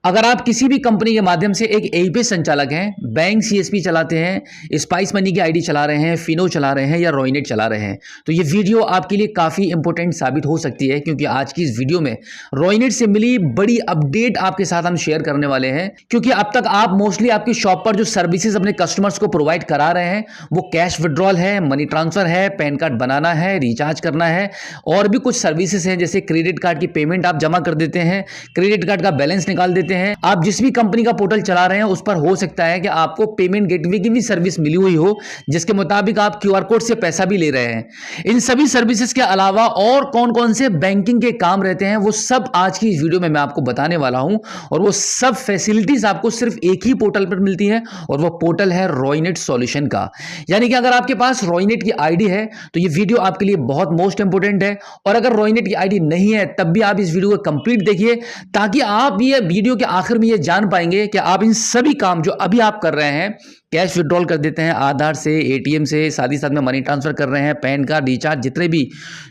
अगर आप किसी भी कंपनी के माध्यम से एक एईपी संचालक हैं, बैंक सीएसपी चलाते हैं, स्पाइस मनी की आईडी चला रहे हैं, फिनो चला रहे हैं या रॉयनेट चला रहे हैं, तो ये वीडियो आपके लिए काफ़ी इंपॉर्टेंट साबित हो सकती है, क्योंकि आज की इस वीडियो में रॉयनेट से मिली बड़ी अपडेट आपके साथ हम शेयर करने वाले हैं। क्योंकि अब तक आप मोस्टली आपकी शॉप पर जो सर्विसेज अपने कस्टमर्स को प्रोवाइड करा रहे हैं वो कैश विड्रॉल है, मनी ट्रांसफर है, पैन कार्ड बनाना है, रिचार्ज करना है, और भी कुछ सर्विसेज हैं जैसे क्रेडिट कार्ड की पेमेंट आप जमा कर देते हैं, क्रेडिट कार्ड का बैलेंस निकाल देते हैं। आप जिस भी कंपनी का पोर्टल चला रहे हैं उस पर हो सकता है कि आपको पेमेंट गेटवे की भी सर्विस मिली हुई हो, जिसके मुताबिक आप क्यूआर कोड से पैसा भी ले रहे हैं। इन सभी सर्विसेज के अलावा और कौन कौन से बैंकिंग के काम रहते हैं वो सब आज की इस वीडियो में मैं आपको बताने वाला हूं, और वो सब फैसिलिटीज आपको सिर्फ एक ही पोर्टल पर मिलती है, और वो पोर्टल है रॉयनेट सॉल्यूशन का। यानी कि अगर आपके पास रॉयनेट की आईडी है तो ये वीडियो आपके लिए बहुत मोस्ट इंपोर्टेंट है, और अगर रॉयनेट की आईडी नहीं है तब भी आप इस वीडियो को कंप्लीट देखिए, ताकि आप ये वीडियो के आखिर में ये जान पाएंगे कि आप इन सभी काम जो अभी आप कर रहे हैं, कैश विड्रॉल कर देते हैं आधार से, एटीएम से, साथ ही साथ में मनी ट्रांसफर कर रहे हैं, पैन कार्ड, रिचार्ज, जितने भी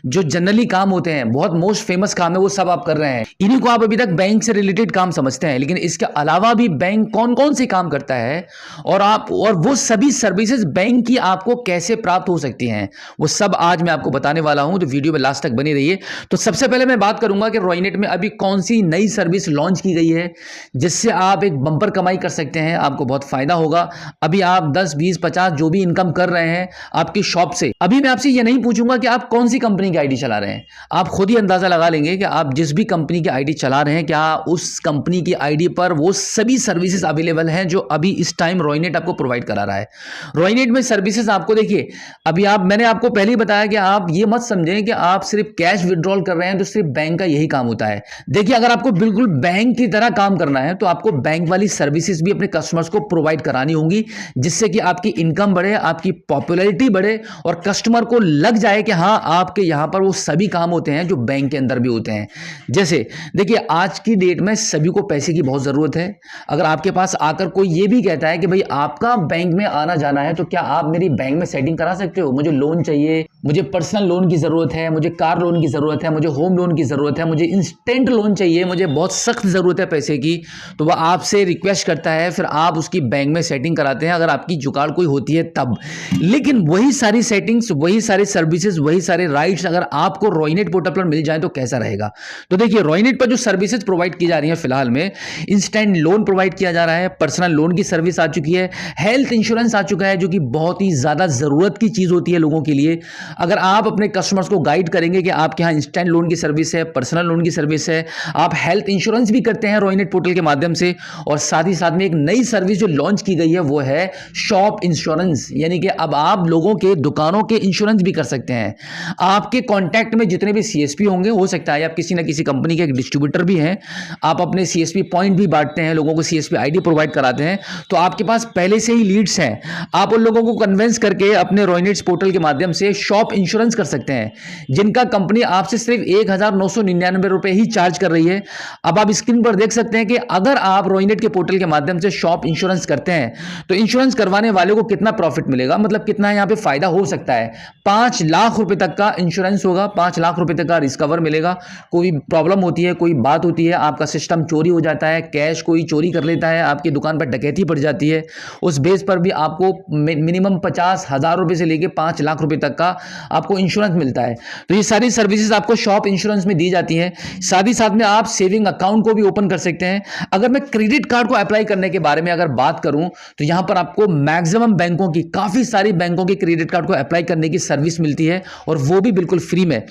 जो जनरली काम होते हैं, बहुत मोस्ट फेमस काम है, वो सब आप कर रहे हैं। इन्हीं को आप अभी तक बैंक से रिलेटेड काम समझते हैं, लेकिन इसके अलावा भी बैंक कौन कौन से काम करता है और वो सभी सर्विसेज बैंक की आपको कैसे प्राप्त हो सकती हैं, वो सब आज मैं आपको बताने वाला हूं, तो वीडियो में लास्ट तक बनी रहिए। तो सबसे पहले मैं बात करूंगा कि रॉयनेट में अभी कौन सी नई सर्विस लॉन्च की गई है जिससे आप एक बम्पर कमाई कर सकते हैं, आपको बहुत फायदा होगा। अभी आप 10, 20, 50 जो भी इनकम कर रहे हैं आपकी शॉप से, अभी मैं आपसे ये नहीं पूछूंगा कि आप कौन सी कंपनी की आईडी चला रहे हैं, आप खुद ही अंदाजा लगा लेंगे कि आप जिस भी कंपनी की आईडी चला रहे हैं, क्या उस कंपनी की आईडी पर वो सभी सर्विसेज अवेलेबल हैं जो अभी इस टाइम रॉयनेट आपको प्रोवाइड करा रहा है। रॉयनेट में सर्विसेज आपको देखिए, अभी मैंने आपको पहले ही बताया कि आप ये मत समझें कि आप सिर्फ कैश विड्रॉल कर रहे हैं तो सिर्फ बैंक का यही काम होता है। देखिए, अगर आपको बिल्कुल बैंक की तरह काम करना है तो आपको बैंक वाली सर्विसेज भी अपने कस्टमर्स को प्रोवाइड करानी होंगी, जिससे कि आपकी इनकम बढ़े, आपकी पॉपुलैरिटी बढ़े, और कस्टमर को लग जाए कि हाँ, आपके यहां पर वो सभी काम होते हैं जो बैंक के अंदर भी होते हैं। जैसे देखिए, आज की डेट में सभी को पैसे की बहुत जरूरत है। अगर आपके पास आकर कोई ये भी कहता है कि भाई आपका बैंक में आना जाना है, तो क्या आप मेरी बैंक में सेटिंग करा सकते हो, मुझे लोन चाहिए, मुझे पर्सनल लोन की जरूरत है, मुझे कार लोन की जरूरत है, मुझे होम लोन की जरूरत है, मुझे इंस्टेंट लोन चाहिए, मुझे बहुत सख्त जरूरत है पैसे की, तो वह आपसे रिक्वेस्ट करता है, फिर आप उसकी बैंक में सेटिंग कराते हैं अगर आपकी जुगाड़ कोई होती है तब। लेकिन वही सारी सेटिंग्स, वही सारे सर्विसेज, वही सारे राइट्स अगर आपको रॉयनेट पोर्टल पर मिल जाए तो कैसा रहेगा। तो देखिए, रॉयनेट पर जो सर्विसेज प्रोवाइड की जा रही है फिलहाल में, इंस्टेंट लोन प्रोवाइड किया जा रहा है, पर्सनल लोन की सर्विस आ चुकी है, हेल्थ इंश्योरेंस आ चुका है, जो कि बहुत ही ज्यादा जरूरत की चीज होती है लोगों के लिए। अगर आप अपने कस्टमर्स को गाइड करेंगे कि आपके यहाँ इंस्टेंट लोन की सर्विस है, पर्सनल लोन की सर्विस है, आप हेल्थ इंश्योरेंस भी करते हैं रॉयनेट पोर्टल के माध्यम से, और साथ ही साथ में एक नई सर्विस जो लॉन्च की गई है वो है शॉप इंश्योरेंस, यानी कि अब आप लोगों के दुकानों के इंश्योरेंस भी कर सकते हैं। आपके कांटेक्ट में जितने भी सीएसपी होंगे, हो सकता है आप किसी ना किसी कंपनी के एक डिस्ट्रीब्यूटर भी हैं, आप अपने सीएसपी पॉइंट भी बांटते हैं, लोगों को सीएसपी आईडी प्रोवाइड कराते हैं, तो आपके पास पहले से ही लीड्स हैं, आप उन लोगों को कन्विंस करके अपने रॉयनेट पोर्टल के माध्यम से शॉप इंश्योरेंस कर सकते हैं, जिनका कंपनी आपसे सिर्फ 1999 रुपए ही चार्ज कर रही है। अब आप स्क्रीन पर देख सकते हैं कि अगर आप रॉयनेट के पोर्टल के माध्यम से शॉप इंश्योरेंस करते हैं तो इंश्योरेंस करवाने वाले को कितना प्रॉफिट मिलेगा, मतलब कितना यहां पे फायदा हो सकता है। 5 लाख रुपए तक का इंश्योरेंस होगा, 5 लाख रुपए तक का रिस्कवर मिलेगा। कोई प्रॉब्लम होती है, कोई बात होती है, आपका सिस्टम चोरी हो जाता है, कैश कोई चोरी कर लेता है, आपकी दुकान पर डकैती पड़ जाती है, उस बेस पर भी आपको मिनिमम 50,000 रुपए से लेकर 5 लाख रुपए तक का आपको इंश्योरेंस मिलता है। तो ये सारी सर्विसेज आपको शॉप इंश्योरेंस में दी जाती है। साथ ही साथ में आप सेविंग अकाउंट को भी ओपन कर सकते हैं। अगर मैं क्रेडिट कार्ड को अप्लाई करने के बारे में अगर बात करूं तो यहां पर आपको मैक्सिमम बैंकों की, काफी सारी बैंकों के क्रेडिट कार्ड को अप्लाई करने की सर्विस मिलती है, और वो भी बिल्कुल फ्री में।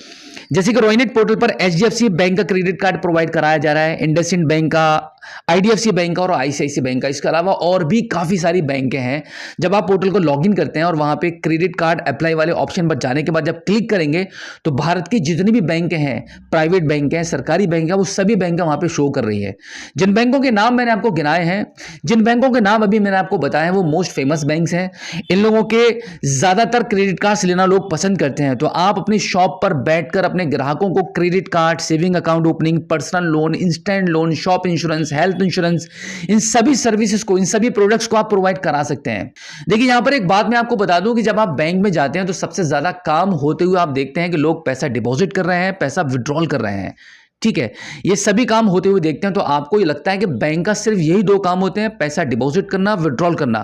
जैसे कि रॉयनेट पोर्टल पर एचडीएफसी बैंक का क्रेडिट कार्ड प्रोवाइड कराया जा रहा है, इंडसइंड बैंक का, आईडीएफसी बैंक का और आईसीआईसी बैंक का। इसके अलावा और भी काफी सारी बैंकें हैं। जब आप पोर्टल को लॉगिन करते हैं और वहां पे क्रेडिट कार्ड अप्लाई वाले ऑप्शन पर जाने के बाद जब क्लिक करेंगे तो भारत की जितनी भी बैंकें हैं, प्राइवेट बैंक हैं, सरकारी बैंक है, वो सभी बैंक वहां पे शो कर रही है। जिन बैंकों के नाम मैंने आपको गिनाए हैं, जिन बैंकों के नाम अभी मैंने आपको बताए हैं, वो मोस्ट फेमस बैंक्स हैं। इन लोगों के ज्यादातर क्रेडिट कार्ड्स लेना लोग पसंद करते हैं, तो आप अपनी शॉप पर बैठकर अपने ग्राहकों को credit card, saving account opening, personal loan, instant loan, shop insurance, health insurance, इन सभी सर्विसेज को, इन सभी प्रोडक्ट्स को आप प्रोवाइड करा सकते हैं। देखिए, यहां पर एक बात मैं आपको बता दूं कि जब आप बैंक में जाते हैं तो सबसे ज्यादा काम होते हुए आप देखते हैं कि लोग पैसा डिपॉजिट कर रहे हैं, पैसा विड्रॉल कर रहे हैं। ठीक है, ये सभी काम होते हुए देखते हैं तो आपको ये लगता है कि बैंक का सिर्फ यही दो काम होते हैं, पैसा डिपॉजिट करना, विड्रॉल करना।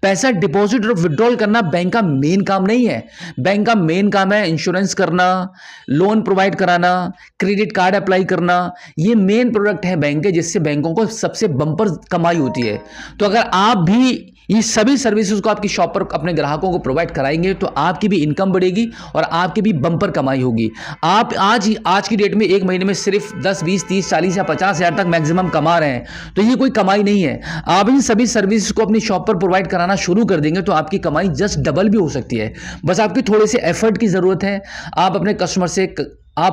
पैसा डिपॉजिट और विड्रॉल करना बैंक का मेन काम नहीं है। बैंक का मेन काम है इंश्योरेंस करना, लोन प्रोवाइड कराना, क्रेडिट कार्ड अप्लाई करना। ये मेन प्रोडक्ट है बैंक के, जिससे बैंकों को सबसे बम्पर कमाई होती है। तो अगर आप भी ये सभी सर्विसेज को आपकी शॉप पर अपने ग्राहकों को प्रोवाइड कराएंगे तो आपकी भी इनकम बढ़ेगी और आपकी भी बम्पर कमाई होगी। आप आज की डेट में एक महीने में सिर्फ 10, 20, 30, 40 या 50 हज़ार तक मैक्सिमम कमा रहे हैं, तो ये कोई कमाई नहीं है। आप इन सभी सर्विसेज को अपनी शॉप पर प्रोवाइड कराना शुरू कर देंगे तो आपकी कमाई जस्ट डबल भी हो सकती है। बस आपकी थोड़े से एफर्ट की जरूरत है। आप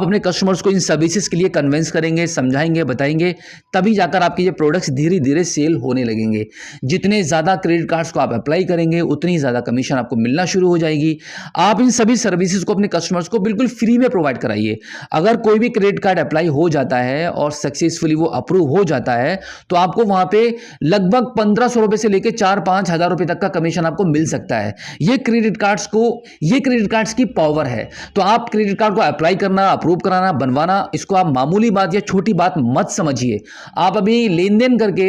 अपने कस्टमर्स को इन सर्विसेज के लिए कन्विंस करेंगे, समझाएंगे, बताएंगे, तभी जाकर आपके ये प्रोडक्ट्स धीरे धीरे सेल होने लगेंगे। जितने ज़्यादा क्रेडिट कार्ड्स को आप अप्लाई करेंगे उतनी ज़्यादा कमीशन आपको मिलना शुरू हो जाएगी। आप इन सभी सर्विसेज को अपने कस्टमर्स को बिल्कुल फ्री में प्रोवाइड कराइए। अगर कोई भी क्रेडिट कार्ड अप्लाई हो जाता है और सक्सेसफुली वो अप्रूव हो जाता है तो आपको वहाँ पे लगभग 1500 रुपये से लेकर 4-5 हज़ार रुपये तक का कमीशन आपको मिल सकता है। ये क्रेडिट कार्ड्स की पावर है। तो आप क्रेडिट कार्ड को अप्लाई करना, अप्रूव कराना, बनवाना, इसको आप मामूली बात या छोटी बात मत समझिए। आप अभी लेन देन करके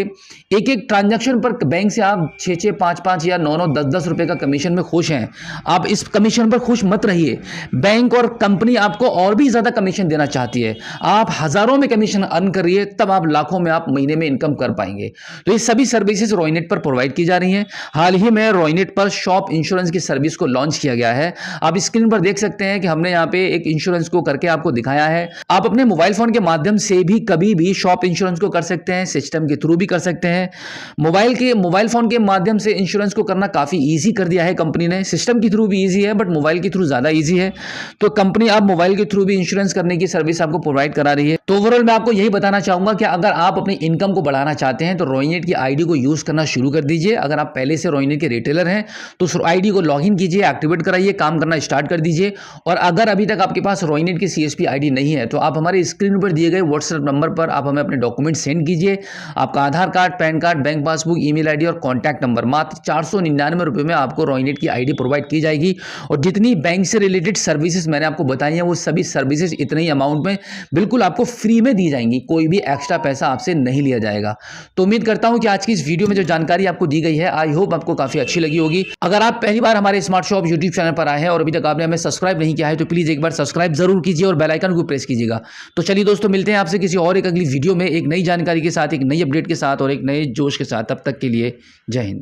एक एक ट्रांजैक्शन पर बैंक से आप 6-6, 5-5 या 9-9, 10-10 रुपए का कमीशन में खुश हैं। आप इस कमीशन पर खुश मत रहिए। बैंक और कंपनी आपको और भी ज्यादा कमीशन देना चाहती है। आप हजारों में कमीशन अर्न करिए, तब आप लाखों में आप महीने में इनकम कर पाएंगे। तो ये सभी सर्विसेज रॉयनेट पर प्रोवाइड की जा रही हैं। हाल ही में रॉयनेट पर शॉप इंश्योरेंस की सर्विस को लॉन्च किया गया है। आप स्क्रीन पर देख सकते हैं कि हमने यहाँ पे एक इंश्योरेंस को करके आपको दिखाया है। आप अपने मोबाइल फोन के माध्यम से भी कभी भी शॉप इंश्योरेंस को कर सकते हैं, सिस्टम के थ्रू भी कर सकते हैं। मोबाइल फोन के माध्यम से इंश्योरेंस को करना काफी इजी कर दिया है कंपनी ने। सिस्टम के थ्रू भी इजी है बट मोबाइल के थ्रू ज्यादा इजी है। तो कंपनी आप मोबाइल के थ्रू भी इंश्योरेंस करने की सर्विस आपको प्रोवाइड करा रही है। तो ओवरऑल मैं आपको यही बताना चाहूंगा कि अगर आप अपनी इनकम को बढ़ाना चाहते हैं तो रॉयनेट की आईडी को यूज करना शुरू कर दीजिए। अगर आप पहले से रॉयनेट के रिटेलर हैं तो उस आईडी को लॉगिन कीजिए, एक्टिवेट कराइए, काम करना स्टार्ट कर दीजिए। और अगर अभी तक आपके पास रॉयनेट की CSP आईडी नहीं है तो आप हमारे स्क्रीन पर दिए गए व्हाट्सएप नंबर पर आप हमें अपने डॉक्यूमेंट सेंड कीजिए। आपका Aadhaar card, PAN card, bank passbook, email ID और कॉन्टैक्ट नंबर, मात्र 499 रुपये में आपको रॉयनेट की आईडी प्रोवाइड की जाएगी। और जितनी बैंक से रिलेटेड सर्विसेज मैंने आपको बताई हैं वो सभी सर्विसेज इतने ही अमाउंट में बिल्कुल आपको फ्री में दी जाएंगी। कोई भी एक्स्ट्रा पैसा आपसे नहीं लिया जाएगा। तो उम्मीद करता हूं कि आज की इस वीडियो में जो जानकारी आपको दी गई है आई होप आपको काफी अच्छी लगी होगी। अगर आप पहली बार हमारे स्मार्ट शॉप यूट्यूब चैनल पर आए हैं और अभी तक आपने हमें सब्सक्राइब नहीं किया है तो प्लीज एक बार सब्सक्राइब जरूर कीजिए और बेल आइकन को प्रेस कीजिएगा। तो चलिए दोस्तों, मिलते हैं आपसे किसी और एक अगली वीडियो में एक नई जानकारी के साथ, एक नई अपडेट के साथ और एक नए जोश के साथ। तब तक के लिए जय हिंद।